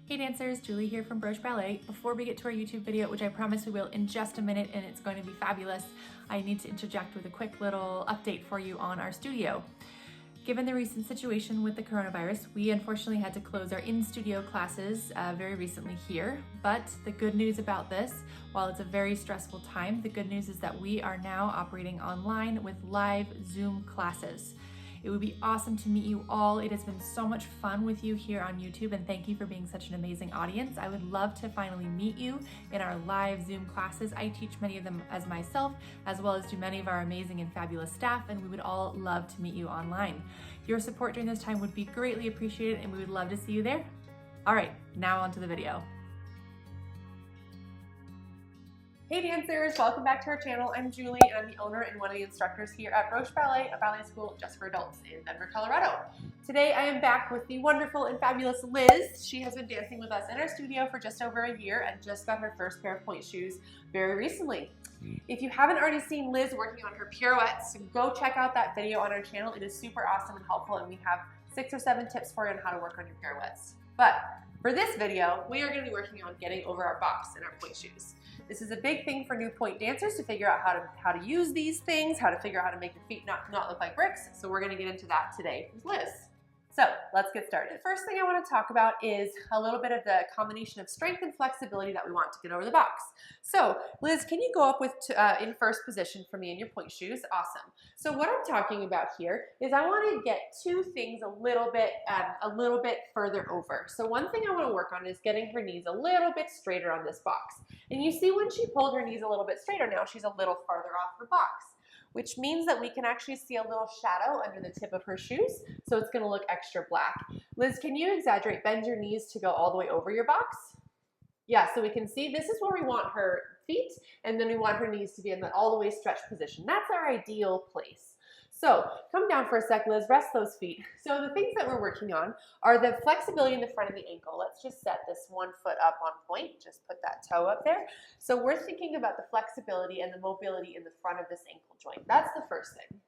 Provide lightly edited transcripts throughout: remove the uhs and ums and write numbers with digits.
Hey dancers, Julie here from Broche Ballet. Before we get to our YouTube video, which I promise we will in just a minute and it's going to be fabulous, I need to interject with a quick little update for you on our studio. Given the recent situation with the coronavirus, we unfortunately had to close our in-studio classes very recently here. But the good news about this, while it's a very stressful time, the good news is that we are now operating online with live Zoom classes. It would be awesome to meet you all. It has been so much fun with you here on YouTube, and thank you for being such an amazing audience. I would love to finally meet you in our live Zoom classes. I teach many of them as myself, as well as do many of our amazing and fabulous staff, and we would all love to meet you online. Your support during this time would be greatly appreciated, and we would love to see you there. All right, now on to the video. Hey dancers, welcome back to our channel. I'm Julie and I'm the owner and one of the instructors here at Broche Ballet, a ballet school just for adults in Denver, Colorado. Today I am back with the wonderful and fabulous Liz. She has been dancing with us in our studio for just over a year and just got her first pair of pointe shoes very recently. If you haven't already seen Liz working on her pirouettes, go check out that video on our channel. It is super awesome and helpful, and we have 6 or 7 tips for you on how to work on your pirouettes. But for this video, we are going to be working on getting over our box in our pointe shoes. This is a big thing for new pointe dancers to figure out how to use these things, how to figure out how to make your feet not look like bricks. So we're going to get into that today with Liz. So let's get started. The first thing I want to talk about is a little bit of the combination of strength and flexibility that we want to get over the box. So Liz, can you go up with in first position for me in your pointe shoes? Awesome. So what I'm talking about here is I want to get 2 things a little bit further over. So one thing I want to work on is getting her knees a little bit straighter on this box. And you see when she pulled her knees a little bit straighter, now she's a little farther off her box, which means that we can actually see a little shadow under the tip of her shoes, so it's gonna look extra black. Liz, can you exaggerate, bend your knees to go all the way over your box? Yeah, so we can see this is where we want her feet, and then we want her knees to be in that all the way stretched position. That's our ideal place. So come down for a sec, Liz, rest those feet. So the things that we're working on are the flexibility in the front of the ankle. Let's just set this one foot up on point, just put that toe up there. So we're thinking about the flexibility and the mobility in the front of this ankle joint. That's the first thing.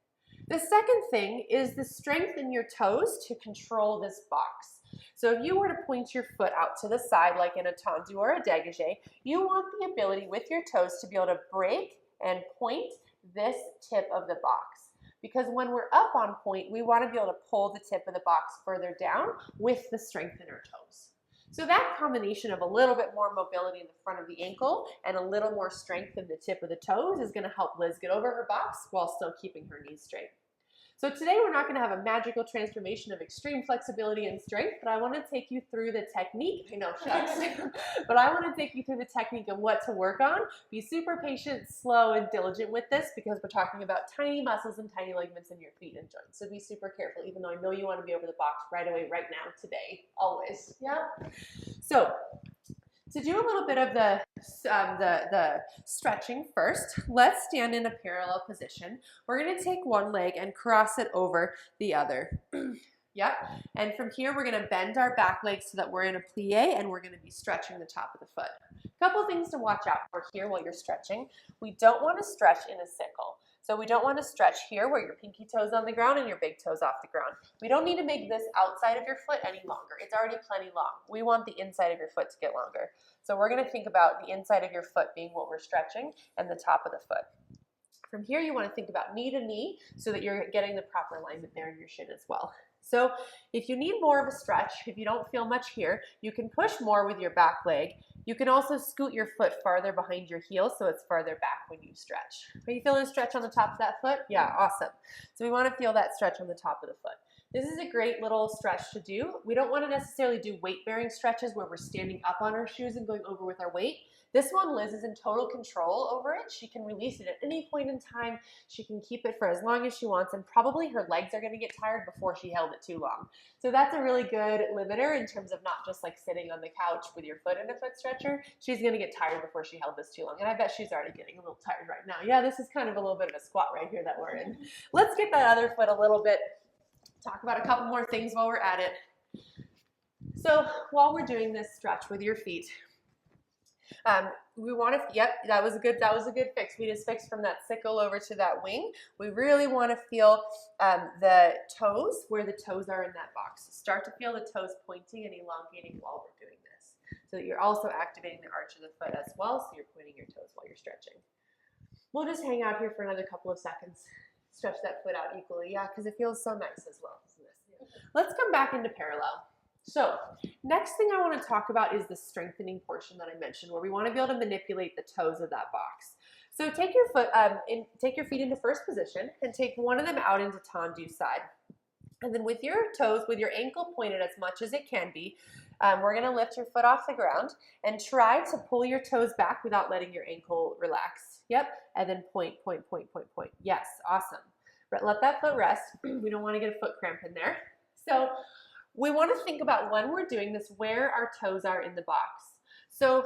The second thing is the strength in your toes to control this box. So if you were to point your foot out to the side like in a tendu or a dégagé, you want the ability with your toes to be able to break and point this tip of the box. Because when we're up on point, we want to be able to pull the tip of the box further down with the strength in our toes. So that combination of a little bit more mobility in the front of the ankle and a little more strength in the tip of the toes is going to help Liz get over her box while still keeping her knees straight. So today we're not going to have a magical transformation of extreme flexibility and strength, but I want to take you through the technique. I know, shucks. But I want to take you through the technique of what to work on. Be super patient, slow, and diligent with this because we're talking about tiny muscles and tiny ligaments in your feet and joints. So be super careful, even though I know you want to be over the box right away, right now, today, always. Yeah? So to do a little bit of the stretching first, let's stand in a parallel position. We're going to take one leg and cross it over the other. Yep. And from here, we're going to bend our back leg so that we're in a plie, and we're going to be stretching the top of the foot. A couple things to watch out for here while you're stretching. We don't want to stretch in a sickle. So we don't want to stretch here where your pinky toe's on the ground and your big toe's off the ground. We don't need to make this outside of your foot any longer. It's already plenty long. We want the inside of your foot to get longer. So we're going to think about the inside of your foot being what we're stretching and the top of the foot. From here, you want to think about knee to knee so that you're getting the proper alignment there in your shin as well. So if you need more of a stretch, if you don't feel much here, you can push more with your back leg. You can also scoot your foot farther behind your heel so it's farther back when you stretch. Are you feeling a stretch on the top of that foot? Yeah, awesome. So we want to feel that stretch on the top of the foot. This is a great little stretch to do. We don't want to necessarily do weight-bearing stretches where we're standing up on our shoes and going over with our weight. This one, Liz is in total control over it. She can release it at any point in time. She can keep it for as long as she wants, and probably her legs are going to get tired before she held it too long. So that's a really good limiter in terms of not just like sitting on the couch with your foot in a foot stretcher. She's going to get tired before she held this too long, and I bet she's already getting a little tired right now. Yeah, this is kind of a little bit of a squat right here that we're in. Let's get that other foot a little bit, talk about a couple more things while we're at it. So while we're doing this stretch with your feet, we want to, yep, that was a good fix. We just fixed from that sickle over to that wing. We really want to feel the toes, where the toes are in that box. Start to feel the toes pointing and elongating while we're doing this. so that you're also activating the arch of the foot as well, so you're pointing your toes while you're stretching. We'll just hang out here for another couple of seconds. Stretch that foot out equally, yeah, because it feels so nice as well. Let's come back into parallel. So next thing I want to talk about is the strengthening portion that I mentioned, where we want to be able to manipulate the toes of that box. So take your foot, take your feet into first position and take one of them out into tendu side. And then with your toes, with your ankle pointed as much as it can be, we're going to lift your foot off the ground and try to pull your toes back without letting your ankle relax. Yep. And then point, point, point, point, point. Yes. Awesome. Let that foot rest. We don't want to get a foot cramp in there. So we want to think about when we're doing this, where our toes are in the box. So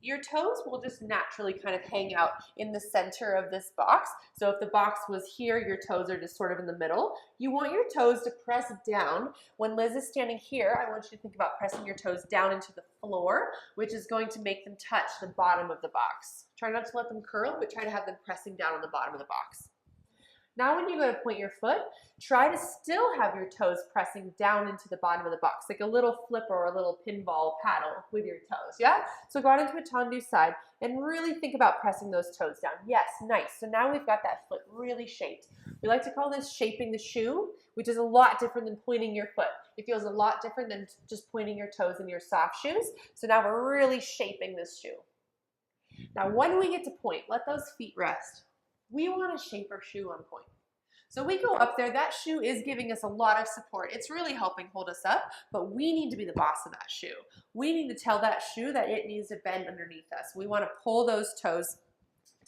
your toes will just naturally kind of hang out in the center of this box. So if the box was here, your toes are just sort of in the middle. You want your toes to press down. When Liz is standing here, I want you to think about pressing your toes down into the floor, which is going to make them touch the bottom of the box. Try not to let them curl, but try to have them pressing down on the bottom of the box. Now when you go to point your foot, try to still have your toes pressing down into the bottom of the box, like a little flipper or a little pinball paddle with your toes, yeah? So go out into a tendu side and really think about pressing those toes down. Yes, nice. So now we've got that foot really shaped. We like to call this shaping the shoe, which is a lot different than pointing your foot. It feels a lot different than just pointing your toes in your soft shoes. So now we're really shaping this shoe. Now when we get to point, let those feet rest. We want to shape our shoe on point. So we go up there, that shoe is giving us a lot of support. It's really helping hold us up, but we need to be the boss of that shoe. We need to tell that shoe that it needs to bend underneath us. We want to pull those toes,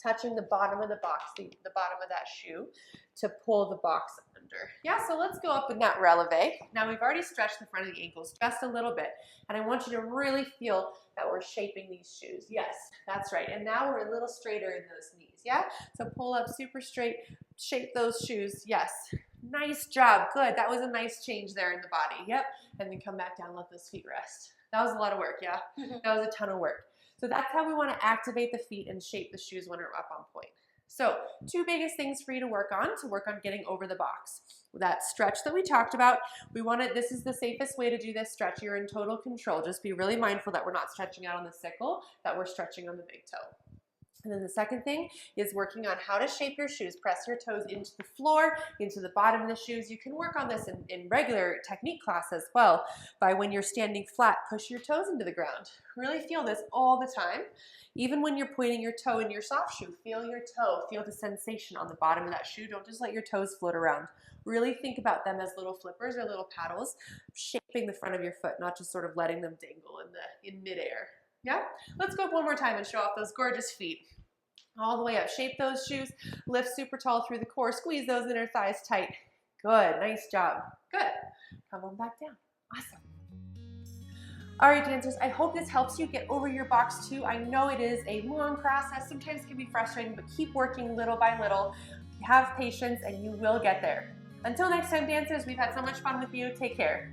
touching the bottom of the box, the bottom of that shoe, to pull the box under. Yeah, so let's go up in that releve. Now we've already stretched the front of the ankles just a little bit, and I want you to really feel that we're shaping these shoes. Yes, that's right. And now we're a little straighter in those knees, yeah? So pull up super straight, shape those shoes. Yes, nice job, good. That was a nice change there in the body, yep. And then come back down, let those feet rest. That was a lot of work, yeah? That was a ton of work. So that's how we want to activate the feet and shape the shoes when we're up on point. So two biggest things for you to work on getting over the box. That stretch that we talked about, this is the safest way to do this stretch. You're in total control. Just be really mindful that we're not stretching out on the sickle, that we're stretching on the big toe. And then the second thing is working on how to shape your shoes. Press your toes into the floor, into the bottom of the shoes. You can work on this in regular technique class as well. By when you're standing flat, push your toes into the ground. Really feel this all the time. Even when you're pointing your toe in your soft shoe, feel your toe, feel the sensation on the bottom of that shoe. Don't just let your toes float around. Really think about them as little flippers or little paddles, shaping the front of your foot, not just sort of letting them dangle in midair. Yeah? Let's go up one more time and show off those gorgeous feet. All the way up. Shape those shoes. Lift super tall through the core. Squeeze those inner thighs tight. Good. Nice job. Good. Come on back down. Awesome. All right, dancers, I hope this helps you get over your box too. I know it is a long process. Sometimes it can be frustrating, but keep working little by little. Have patience and you will get there. Until next time, dancers, we've had so much fun with you. Take care.